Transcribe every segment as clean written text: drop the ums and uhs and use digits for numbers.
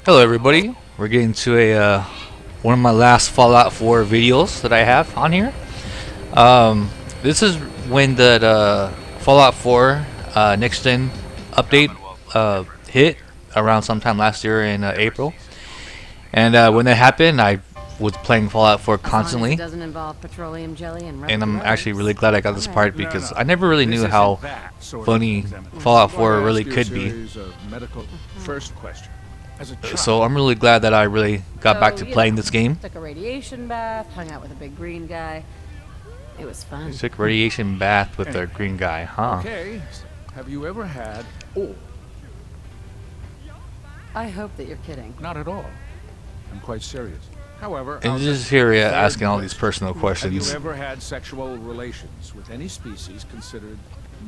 Hello everybody, we're getting to a one of my last Fallout 4 videos that I have on here. This is when the Fallout 4 next gen update hit around sometime last year in April. And when that happened, I was playing Fallout 4 constantly. Doesn't involve petroleum jelly And I'm actually really glad I got this part because I never really knew how funny Fallout 4 really could be. First question. So I'm really glad that I really got back to playing this game. Took a radiation bath, hung out with a big green guy. It was fun. Took a radiation bath with a green guy, huh? Okay. Have you ever had? Oh, I hope that you're kidding. not at all. I'm quite serious. However, And just here asking all these personal have questions. you ever had sexual relations with any species considered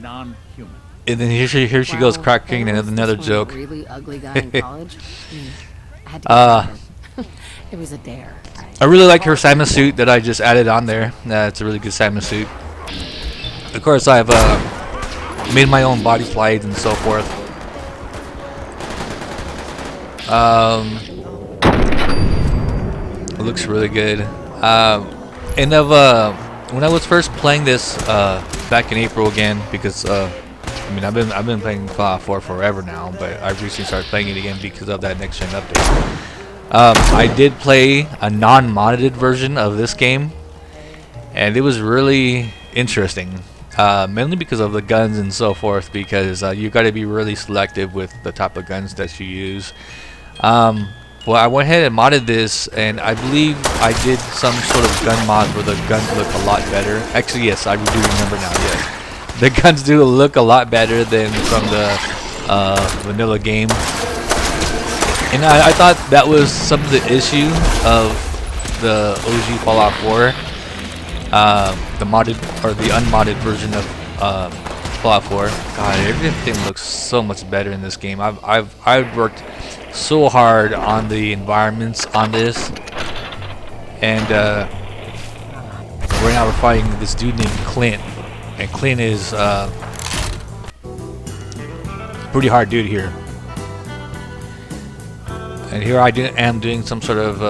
non-human? And then here she goes cracking There was another this joke. one really ugly guy in college. I had to get him. It was a dare. I really like her Simon suit that I just added on there. It's a really good Simon suit. Of course, I've made my own body slides and so forth. It looks really good. And when I was first playing this back in April again, because I mean I've been playing Fallout 4 forever now, but I recently started playing it again because of that next gen update. I did play a non-modded version of this game, and it was really interesting. Mainly because of the guns and so forth, because you got to be really selective with the type of guns that you use. Well, I went ahead and modded this, and I believe I did some sort of gun mod where the guns look a lot better. Actually, yes, I do remember now, yes. The guns do look a lot better than from the vanilla game. And I thought that was some of the issue of the OG Fallout 4. The modded, or the unmodded version of Fallout 4. God, everything looks so much better in this game. I've worked so hard on the environments on this, and right now we're fighting this dude named Clint, and Clint is pretty hard dude here. And here I am doing some sort of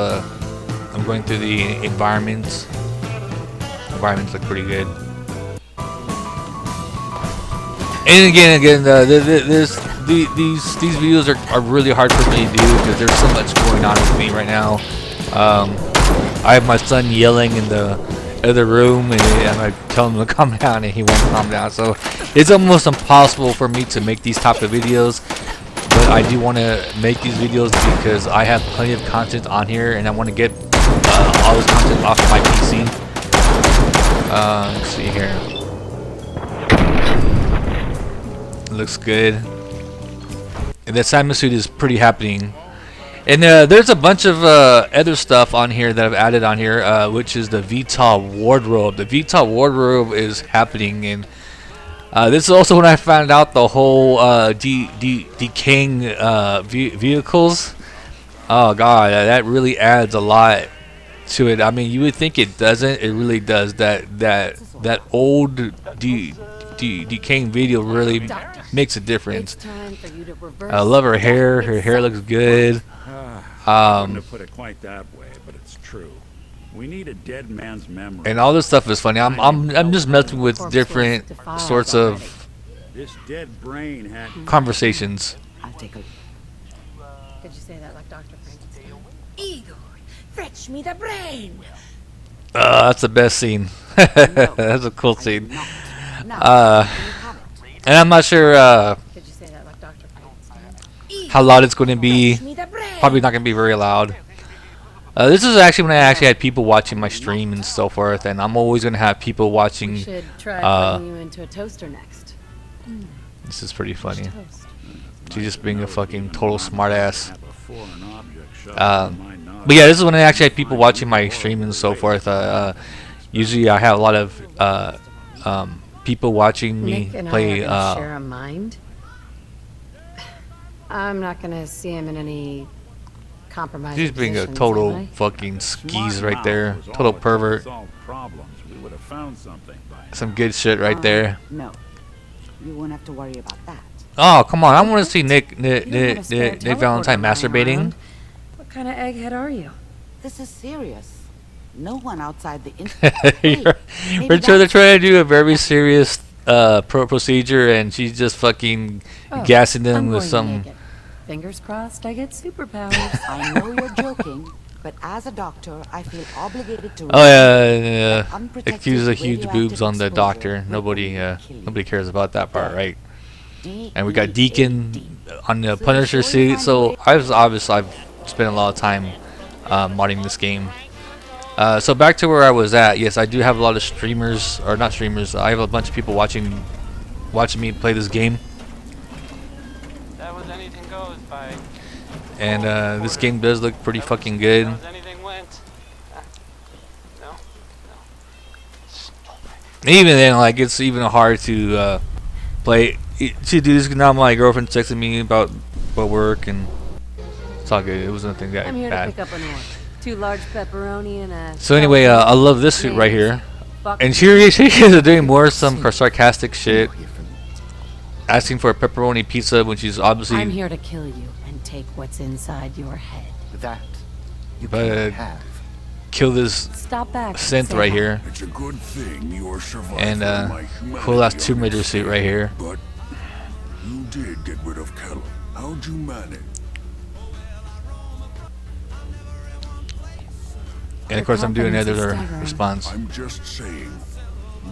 I'm going through the environments. Environments look pretty good. And again, these videos are really hard for me to do because there's so much going on with me right now. I have my son yelling in the other room, and I tell him to calm down, and he won't calm down. So it's almost impossible for me to make these type of videos. But I do want to make these videos because I have plenty of content on here, and I want to get all this content off my PC. Let's see here. It looks good. And the Simon suit is pretty happening. And there's a bunch of other stuff on here that I've added on here, which is the VTOL wardrobe. The VTOL wardrobe is happening, and this is also when I found out the whole decaying vehicles. Oh god, that really adds a lot to it. I mean, you would think it doesn't. It really does. That old decaying video really makes a difference. I love her hair. Her hair looks good. I wouldn't have put it quite that way, but it's true. We need a dead man's memory. And all this stuff is funny. I'm just messing with different sorts of This dead brain had conversations. I'll take a look. Did you say that like Dr. Frankenstein? Igor, fetch me the brain. That's the best scene. That's a cool scene. And I'm not sure Did you say that like Dr. Frankenstein? how loud it's going to be. Probably not going to be very loud. This is actually when I actually had people watching my stream and so forth, and I'm always going to have people watching. We should try putting you into a toaster next. This is pretty funny. She's just being a fucking total smartass. But yeah, this is when I actually had people watching my stream and so forth. Usually I have a lot of people watching me Nick and play. I are gonna share a mind. I'm not gonna see him in any compromise. She's being a total fucking skis right there. Total pervert. We found something by Some good shit right there. No, you won't have to worry about that. Oh, come on! I want to see Nick You don't have a spare Nick Valentine teleporter lying masturbating. around. What kind of egghead are you? This is serious. No one outside the We're they're trying to do a very serious procedure, and she's just fucking gassing them I'm with going some. naked. Fingers crossed I get superpowers. I know you're joking, but as a doctor, I feel obligated to. Oh yeah. Unprotected Accuse of huge radioactive boobs on the exposure doctor. will Nobody kill you. nobody cares about that part, right? DEAD. And we got Deacon on the So Punisher you suit. find a So way- I've spent a lot of time modding this game. So back to where I was at. Yes, I do have a lot of streamers, or not streamers. I have a bunch of people watching me play this game. That was anything goes by. And this game does look pretty fucking good. That was anything went. No. Even then, like, it's even hard to play. See, dude, now my girlfriend's texting me about work, and it's all good. It was nothing that I'm here to bad. pick up an order. 2 large pepperoni and a... So anyway, I love this suit right here. And she is doing more some sarcastic shit, asking for a pepperoni pizza when she's obviously. I'm here to kill you and take what's inside your head. That you But, can't have. kill this Stop back. and synth say right hi. here, It's a good thing you're surviving and my cool ass humanity Tomb on Raider your suit side. right here. But you did get rid of Callum. How'd you manage? And of course, I'm doing confidence is another staggering. response. I'm just saying.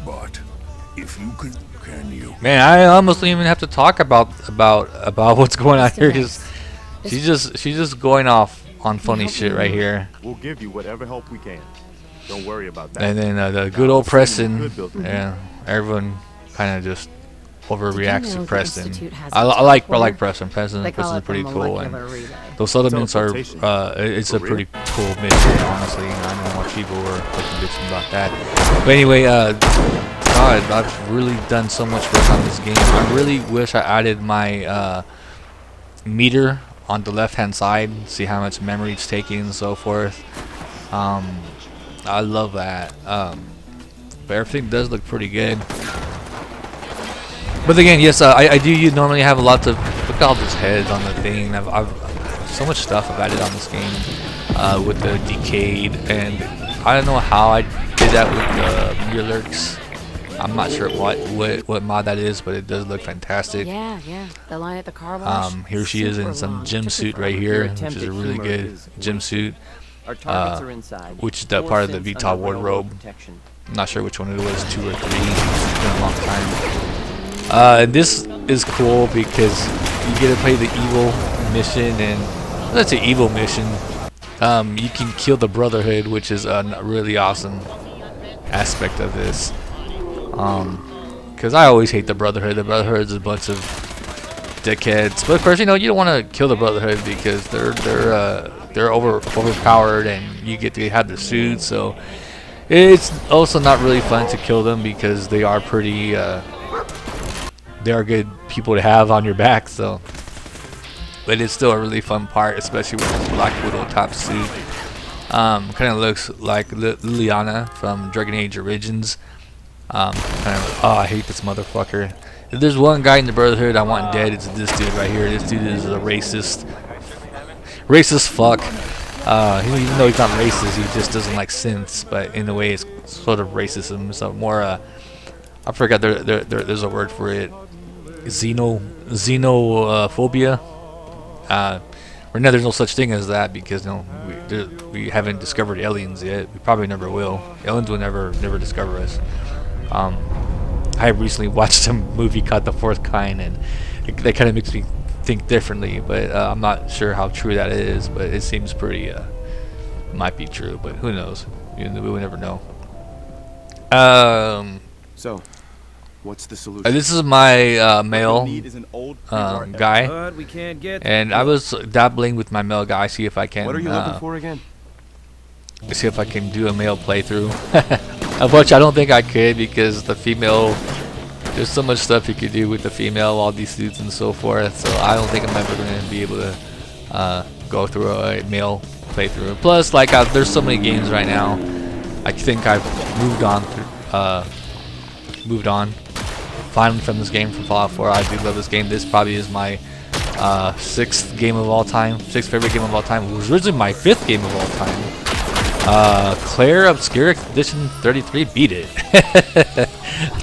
But if you can you? Man, I almost don't even have to talk about what's going on here, because she's just going off on funny shit right here. We'll give you whatever help we can. Don't worry about that. And then the good old Preston, yeah, everyone kind of just overreacts to the Preston. Institute has I a like teleporter? Preston. Preston's They call it the pretty cool, and molecular relay. those settlements are Teleportation. it's a For real? pretty cool mission, honestly. I don't know what people were fucking bitching about that. But anyway, God, I've really done so much work on this game. I really wish I added my meter on the left hand side, see how much memory it's taking and so forth. I love that. But everything does look pretty good. But again, yes, I do normally have a lot of, look at all those heads on the thing. I've so much stuff I've added on this game with the Decayed, and I don't know how I did that with the Lurks. I'm not sure what mod that is, but it does look fantastic. Yeah. The line at the car wash. Here she is in some gym suit right here, which is a really good gym suit, Our targets are inside. which is the 4 part of the cents VTOL under wardrobe. protection. I'm not sure which one it was, 2 or 3. It's been a long time. This is cool because you get to play the evil mission, and that's an evil mission. You can kill the Brotherhood, which is a really awesome aspect of this. Because I always hate the Brotherhood. The Brotherhood is a bunch of dickheads. But of course, you don't want to kill the Brotherhood because they're overpowered, and you get to have the suits. So it's also not really fun to kill them because they are pretty. They are good people to have on your back. So, but it's still a really fun part, especially with this Black Widow top suit. Kind of looks like Liliana from Dragon Age Origins. I hate this motherfucker. If there's one guy in the Brotherhood I want dead, it's this dude right here. This dude is a racist fuck. Even though he's not racist, he just doesn't like synths, but in a way it's sort of racism. So more, I forgot there's a word for it. Xenophobia. Right now there's no such thing as that because we haven't discovered aliens yet. We probably never will. Aliens will never discover us. I recently watched a movie called The Fourth Kind, and that kind of makes me think differently, but I'm not sure how true that is, but it seems pretty might be true, but who knows. We will never know. So, what's the solution? This is my What we male need is an old guy, But we can't get. and I was dabbling with my male guy, see if I can What are you looking for again? see if I can do a male playthrough. Which I don't think I could because the female, there's so much stuff you could do with the female, all these suits and so forth, so I don't think I'm ever going to be able to go through a male playthrough. Plus, like, there's so many games right now, I think I've moved on finally from this game, from Fallout 4. I do love this game. This probably is my 6th game of all time, 6th favorite game of all time. It was originally my 5th game of all time. Claire Obscura Edition 33 beat it.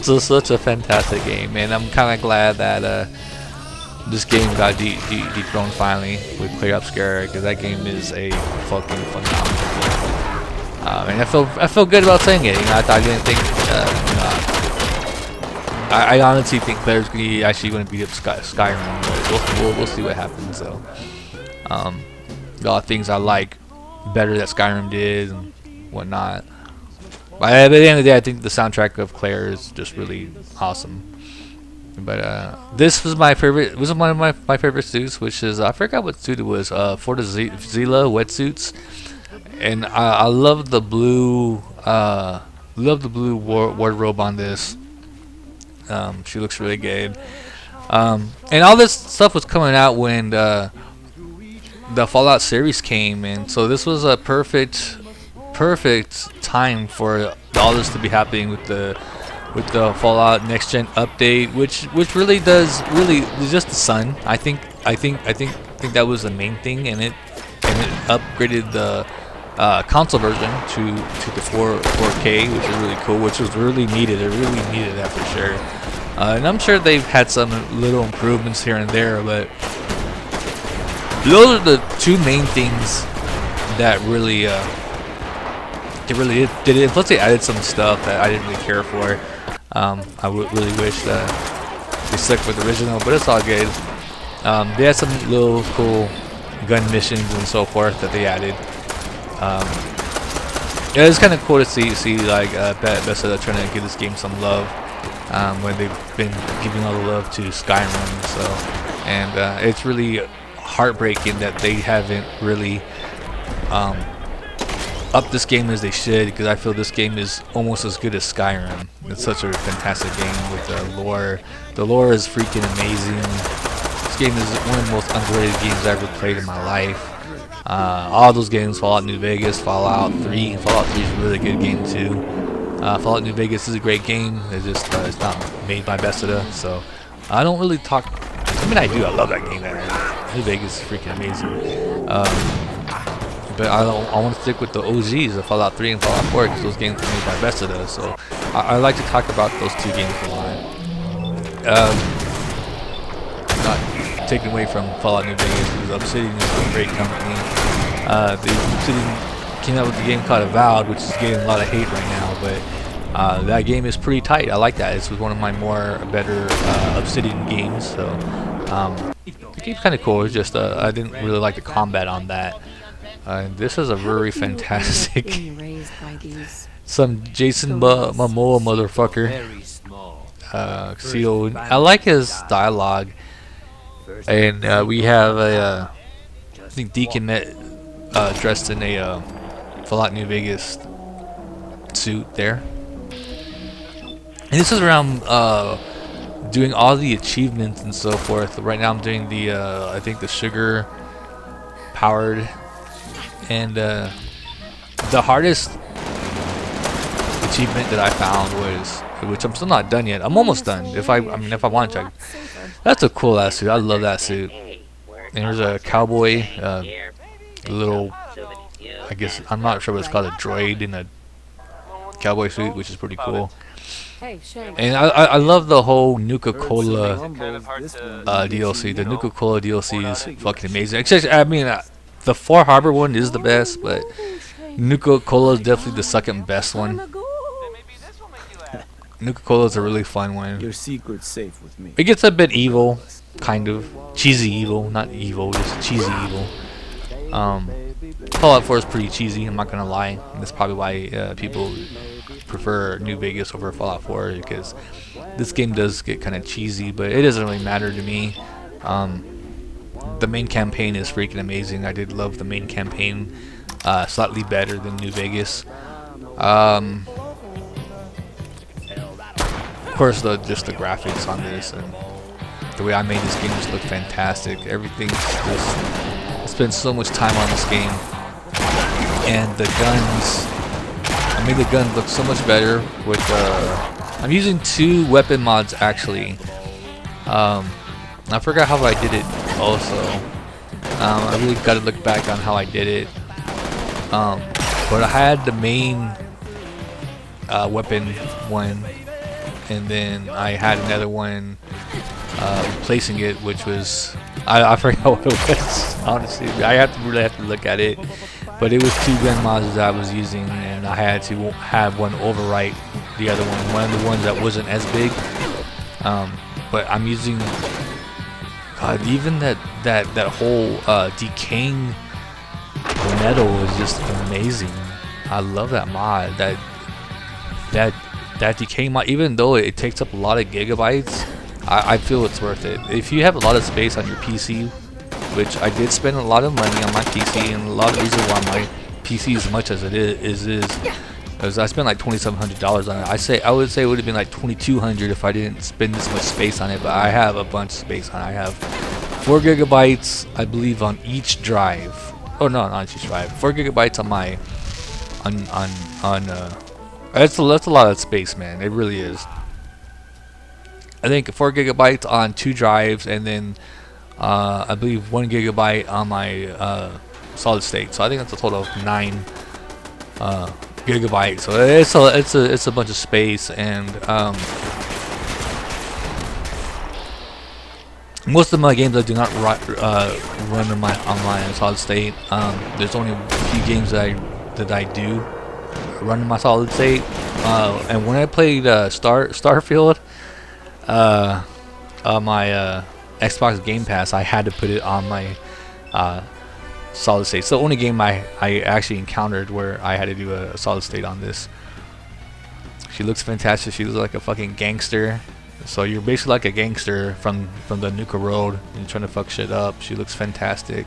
So such a fantastic game, and I'm kind of glad that this game got dethroned finally with Claire Obscura, because that game is a fucking phenomenal game. And I feel good about saying it. You know, I didn't think. I honestly think Claire's actually going to beat up Skyrim, but we'll see what happens. So, a lot of things I like better that Skyrim did and whatnot. But at the end of the day, I think the soundtrack of Claire is just really awesome. But this was my favorite. This was one of my favorite suits, which is I forgot what suit it was. Forza Zila wetsuits, and I love the blue. Wardrobe on this. She looks really good. And all this stuff was coming out when the Fallout series came, and so this was a perfect time for all this to be happening with the Fallout next gen update, which really is just the sun. I think that was the main thing, and it upgraded the console version to the 4K, which is really cool, which was really needed. It really needed that for sure. And I'm sure they've had some little improvements here and there, but those are the two main things that really did it. Plus, they added some stuff that I didn't really care for. I really wish that they stuck with the original, but it's all good. They had some little cool gun missions and so forth that they added. Yeah, it's kind of cool to see like Bethesda trying to give this game some love when they've been giving all the love to Skyrim. So, and it's really heartbreaking that they haven't really upped this game as they should, because I feel this game is almost as good as Skyrim. It's such a fantastic game with the lore. The lore is freaking amazing. This game is one of the most underrated games I've ever played in my life. All those games, Fallout New Vegas, Fallout 3. Fallout 3 is a really good game too. Fallout New Vegas is a great game. It's just it's not made by Bethesda, so I don't really talk. I mean, I do. I love that game. New Vegas is freaking amazing. But I want to stick with the OGs of Fallout 3 and Fallout 4, because those games were made by Bethesda. So I like to talk about those two games a lot. Not taken away from Fallout New Vegas, because Obsidian is a great company. Obsidian came out with a game called Avowed, which is getting a lot of hate right now, but that game is pretty tight. I like that. It's one of my better Obsidian games. So the game's kind of cool. It's just I didn't really like the combat on that. This is a very fantastic. Some Jason Momoa motherfucker. Seal. I like his dialogue. And we have I think Deacon dressed in a Fallout New Vegas suit there. And this is around doing all the achievements and so forth. Right now I'm doing the I think the sugar powered, and the hardest achievement that I found was, which I'm still not done yet. I'm almost done. If I want to. That's a cool ass suit. I love that suit. And there's a cowboy, little, I guess, I'm not sure what it's called, a droid in a cowboy suit, which is pretty cool. And I love the whole Nuka-Cola DLC. The Nuka-Cola DLC is fucking amazing. Actually, I mean, the Far Harbor one is the best, but Nuka-Cola is definitely the second best one. Nuka-Cola is a really fun one. Your secret's safe with me. It gets a bit evil, kind of cheesy evil, not evil, just cheesy evil. Fallout 4 is pretty cheesy. I'm not gonna lie. That's probably why people prefer New Vegas over Fallout 4, because this game does get kind of cheesy, but it doesn't really matter to me. The main campaign is freaking amazing. I did love the main campaign, slightly better than New Vegas. Of course, just the graphics on this and the way I made this game just look fantastic. Everything just, I spent so much time on this game, and the guns, I made the guns look so much better with I'm using 2 weapon mods actually. I forgot how I did it also. I really got to look back on how I did it. But I had the main weapon one, and then I had another one replacing it, which was I forgot what it was. Honestly, I really have to look at it. But it was 2 gun mods that I was using, and I had to have one overwrite the other one. One of the ones that wasn't as big. But I'm using. God, even that whole decaying metal is just amazing. I love that mod. That decaying mod, even though it takes up a lot of gigabytes, I feel it's worth it. If you have a lot of space on your PC, which I did spend a lot of money on my PC, and a lot of the reason why my PC is as much as it is because I spent like $2,700 on it. I would say it would have been like $2,200 if I didn't spend this much space on it. But I have a bunch of space on it. I have 4 gigabytes, I believe, on each drive. Oh no, not each drive. 4 gigabytes on my that's a lot of space, man. It really is. I think 4 gigabytes on 2 drives, and then I believe 1 gigabyte on my solid state. So I think that's a total of 9 gigabytes. So it's a bunch of space, and most of my games I do not run on my solid state. There's only a few games that I do run in my solid state. And when I played Starfield on my Xbox Game Pass, I had to put it on my solid state. It's the only game I actually encountered where I had to do a solid state on this. She looks fantastic. She looks like a fucking gangster. So you're basically like a gangster from the Nuka Road, and you're trying to fuck shit up. She looks fantastic.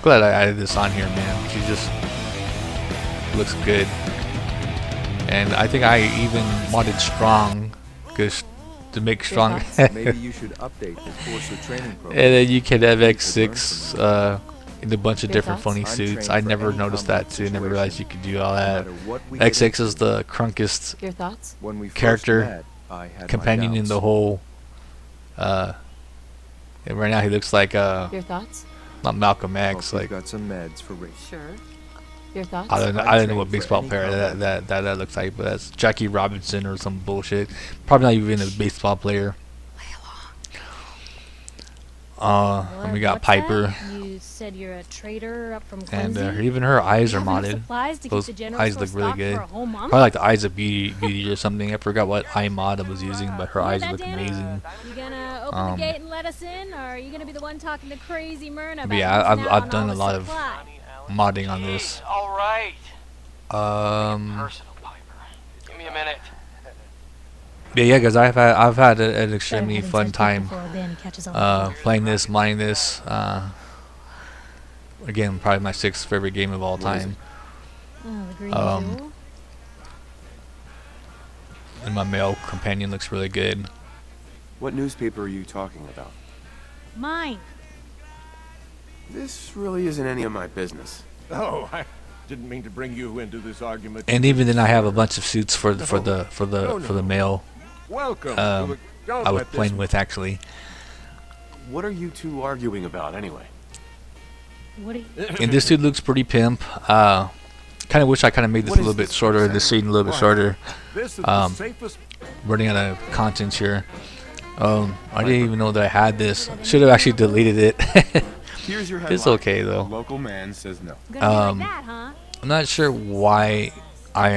Glad I added this on here, man. She just looks good. And I think I even modded strong, because to make strong. Maybe you should update the course of training program. And then you can have X6 in a bunch of different funny suits. I never noticed that too. Never realized you could do all that. X6 is the crunkest Your thoughts? When we first character met, I had my companion in doubts. the whole. And right now he looks like Your thoughts? not Malcolm Hope X. you've Like got some meds for Rick. Sure. Your thoughts? I don't know what baseball player that looks like, but that's Jackie Robinson or some bullshit. Probably not even a baseball player. And we got What's Piper, that? You said you're a trader up from and Quincy? even her eyes are You have enough modded. supplies to keep Those the general eyes store look really stocked good. for a whole month? Probably like the eyes of beauty or something. I forgot what eye mod I was using, but her Hear eyes that, look Danny? amazing. You gonna open the gate and let us in, or are you gonna be the one talking to crazy Myrna about Yeah, losing out I've on done all a the lot of supply? modding on this. All right. Personal, Piper. Give me a minute. Yeah, because I've had an extremely Better fun having time such people before Ben catches on. playing this, mining this. Again, probably my 6th favorite game of all time. Oh, the green jewel? And my male companion looks really good. What newspaper are you talking about? Mine. This really isn't any of my business. Oh, I didn't mean to bring you into this argument. And even then, I have a bunch of suits for the male Welcome. Don't I was let playing this with actually. What are you two arguing about anyway? What are you... And this dude looks pretty pimp. Kind of wish I kind of made this a little bit shorter. This scene a little bit shorter. This is the safest. Running out of content here. I didn't even know that I had this. Should have actually deleted it. Here's your headline. It's okay A though. local man says no. Gonna be like that, huh? I'm not sure why I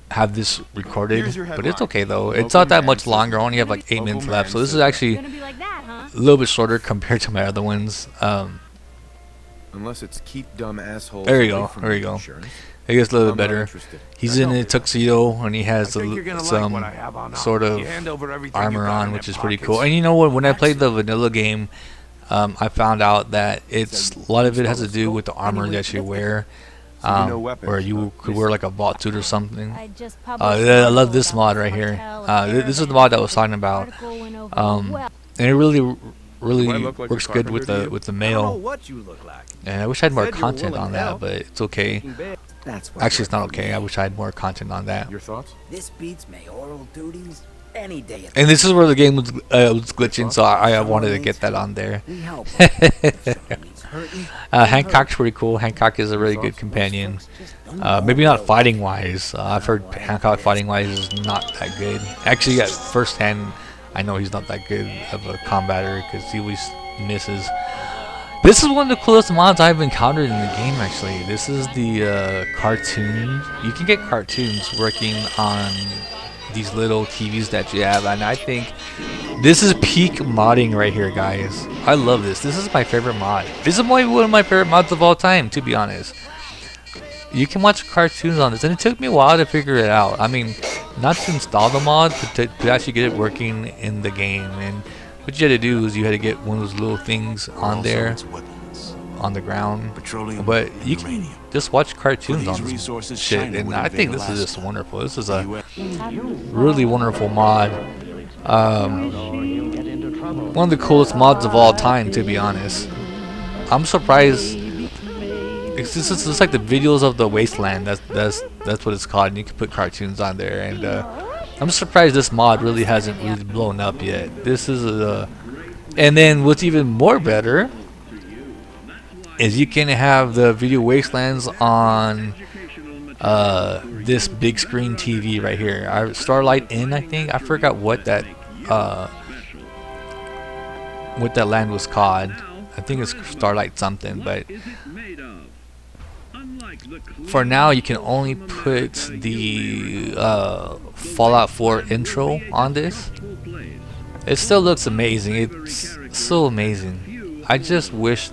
have this recorded, Here's your but it's headline. okay though. It's Local not that man much says longer. I no. only have like 8 Local minutes man left, so this says is no. actually Gonna be like that, huh? a little bit shorter compared to my other ones. Unless it's keep dumb assholes. There you away go. from There you me go. insurance. It gets a little I'm bit not better. interested. He's in a tuxedo and he has I think you're gonna like some what I have on now. sort of You hand over everything you armor got on, in which them is pretty pockets. cool. And you know what? When I played the vanilla game, I found out that it's a lot of it has to do with the armor that you wear. So you know weapons, Where you could wear like a vault suit or something. I just Yeah, I love this mod right here. This is the mod that I was talking about. And it really really Do I look like a works good with carpenter to the you? with the I don't know male. what you look like. And I wish I had more Said you were content willing on to help. that, but it's okay. That's what Actually, it's not worked for okay. me. I wish I had more content on that. Your thoughts? This beats mayoral duties any day. Of And this is where the game was glitching, so I wanted to get that on there. we help. Someone needs hurting. Hancock's pretty cool. Hancock is a really good companion. Maybe not fighting wise. I've heard Hancock fighting wise is not that good. Actually, at first hand, I know he's not that good of a combatter because he always misses. This is one of the coolest mods I've encountered in the game. Actually, this is the cartoon. You can get cartoons working on these little TVs that you have, and I think this is peak modding right here, guys. I love this. This is my favorite mod. This is one of my favorite mods of all time, to be honest. You can watch cartoons on this, and it took me a while to figure it out. I mean, not to install the mod, but to actually get it working in the game. And what you had to do is you had to get one of those little things on there, on the ground. But you can just watch cartoons on this shit, and I think this is just wonderful. This is a really wonderful mod. One of the coolest mods of all time, to be honest. I'm surprised. It's like the videos of the Wasteland. That's what it's called. And you can put cartoons on there, and I'm surprised this mod really hasn't really blown up yet. This is and then what's even more better is you can have the video Wastelands on this big screen TV right here. Starlight Inn, I think. I forgot what that land was called. I think it's Starlight something, but for now you can only put the Fallout 4 intro on this. It still looks amazing. It's so amazing. I just wish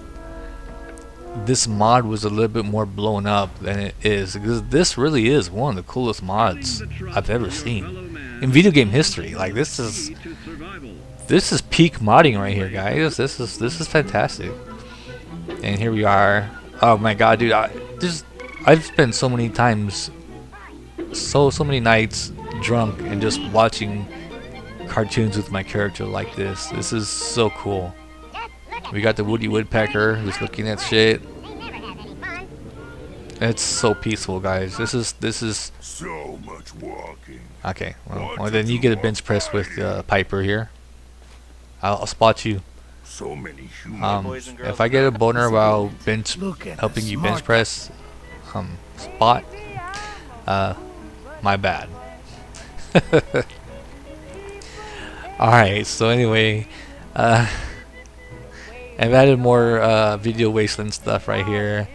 this mod was a little bit more blown up than it is, because this really is one of the coolest mods I've ever seen in video game history. Like, this is peak modding right here, guys. This is fantastic. And here we are. Oh my god, dude, I've spent so many times, so many nights drunk and just watching cartoons with my character like this. This is so cool. We got the Woody Woodpecker who's looking at shit. It's so peaceful, guys. This is So much walking. okay. Well, then you get a bench press with Piper here. I'll spot you. So many humans. If I get a boner while helping you bench press, spot, my bad. Alright, so anyway, I've added more video Wasteland stuff right here,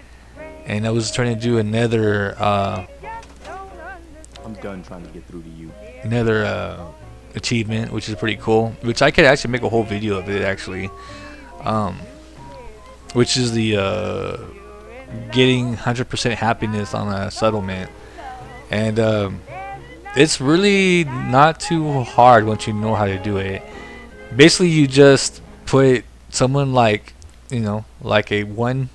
and I was trying to do another I'm done trying to get through to you. another achievement, which is pretty cool, which I could actually make a whole video of it actually, which is the getting 100% happiness on a settlement. And it's really not too hard once you know how to do it. Basically, you just put someone like, you know, like a one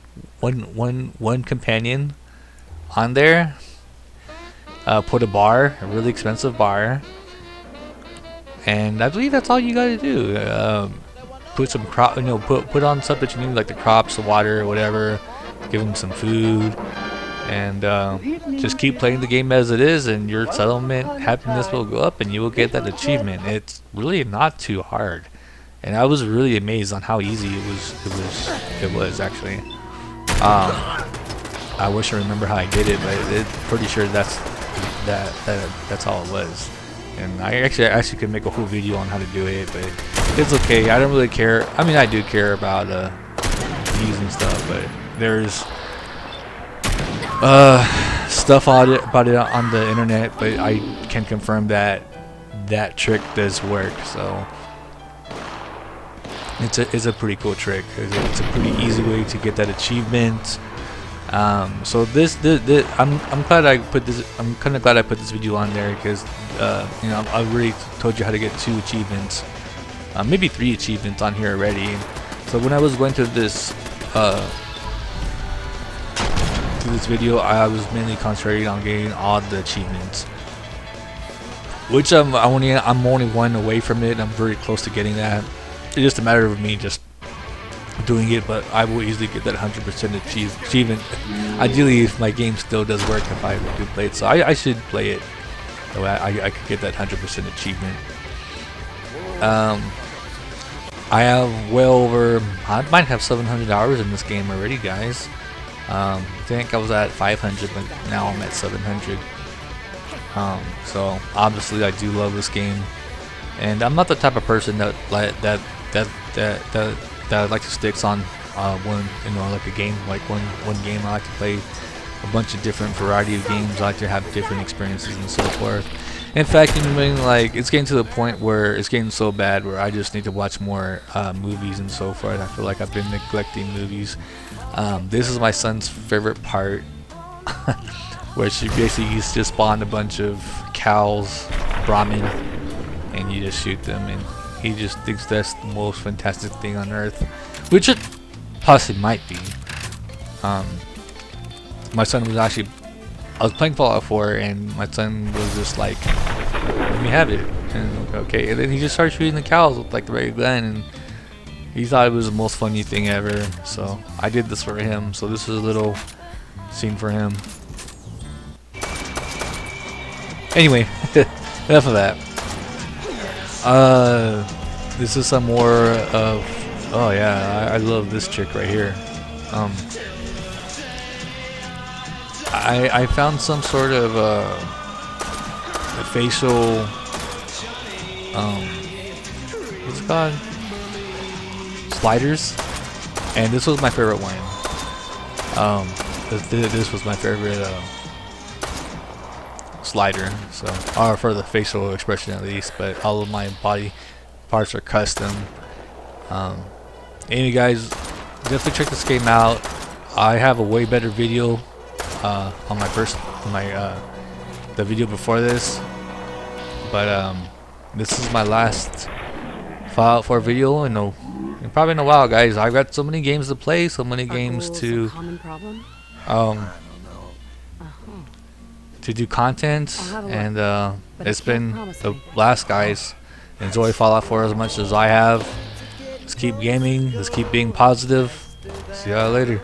companion on there. Put a bar, a really expensive bar, and I believe that's all you gotta do. Put some crop, you know, put on stuff that you need, like the crops, the water, or whatever. Give them some food, and just keep playing the game as it is, and your settlement happiness will go up, and you will get that achievement. It's really not too hard, and I was really amazed on how easy it was actually. I wish I remember how I did it, but pretty sure that's all it was. And I actually could make a whole video on how to do it, but it's okay. I don't really care. I mean, I do care about views and stuff, but there's stuff about it on the internet, but I can confirm that that trick does work. So it's a pretty cool trick. It's a pretty easy way to get that achievement. So this I'm glad I put this. I'm kind of glad I put this video on there, because you know, I already told you how to get 2 achievements, maybe 3 achievements on here already. So when I was going to this video, I was mainly concentrating on getting all the achievements, which I'm only 1 away from it. I'm very close to getting that. It's just a matter of me just doing it, but I will easily get that 100% achievement. Ideally, if my game still does work, if I do play it, so I should play it. So I could get that 100% achievement. I have well over, I might have 700 hours in this game already, guys. I think I was at 500, but now I'm at 700. So obviously I do love this game, and I'm not the type of person that like to sticks on one, you know, like a game, like one game. I like to play a bunch of different variety of games. I like to have different experiences and so forth. In fact, I mean, like, it's getting to the point where it's getting so bad where I just need to watch more movies and so forth. I feel like I've been neglecting movies. This is my son's favorite part, where she basically used to spawn a bunch of cows, Brahmin, and you just shoot them, and he just thinks that's the most fantastic thing on earth, which it possibly might be. My son was actually, I was playing Fallout 4, and my son was just like, let me have it, and okay, and then he just started shooting the cows with like the regular gun, and he thought it was the most funny thing ever. So I did this for him, so this is a little scene for him. Anyway, enough of that. This is some more of, oh yeah, I love this chick right here. I found some sort of facial, what's it called? Sliders, and this was my favorite one. This was my favorite slider, so, or for the facial expression at least, but all of my body parts are custom. Anyway guys, definitely check this game out. I have a way better video on the video before this, but this is my last Fallout 4 video in probably in a while, guys. I've got so many games to play, so many games to do content, and it's been the blast, guys. Enjoy Fallout 4 as much as I have. Let's keep gaming, let's keep being positive. See y'all later.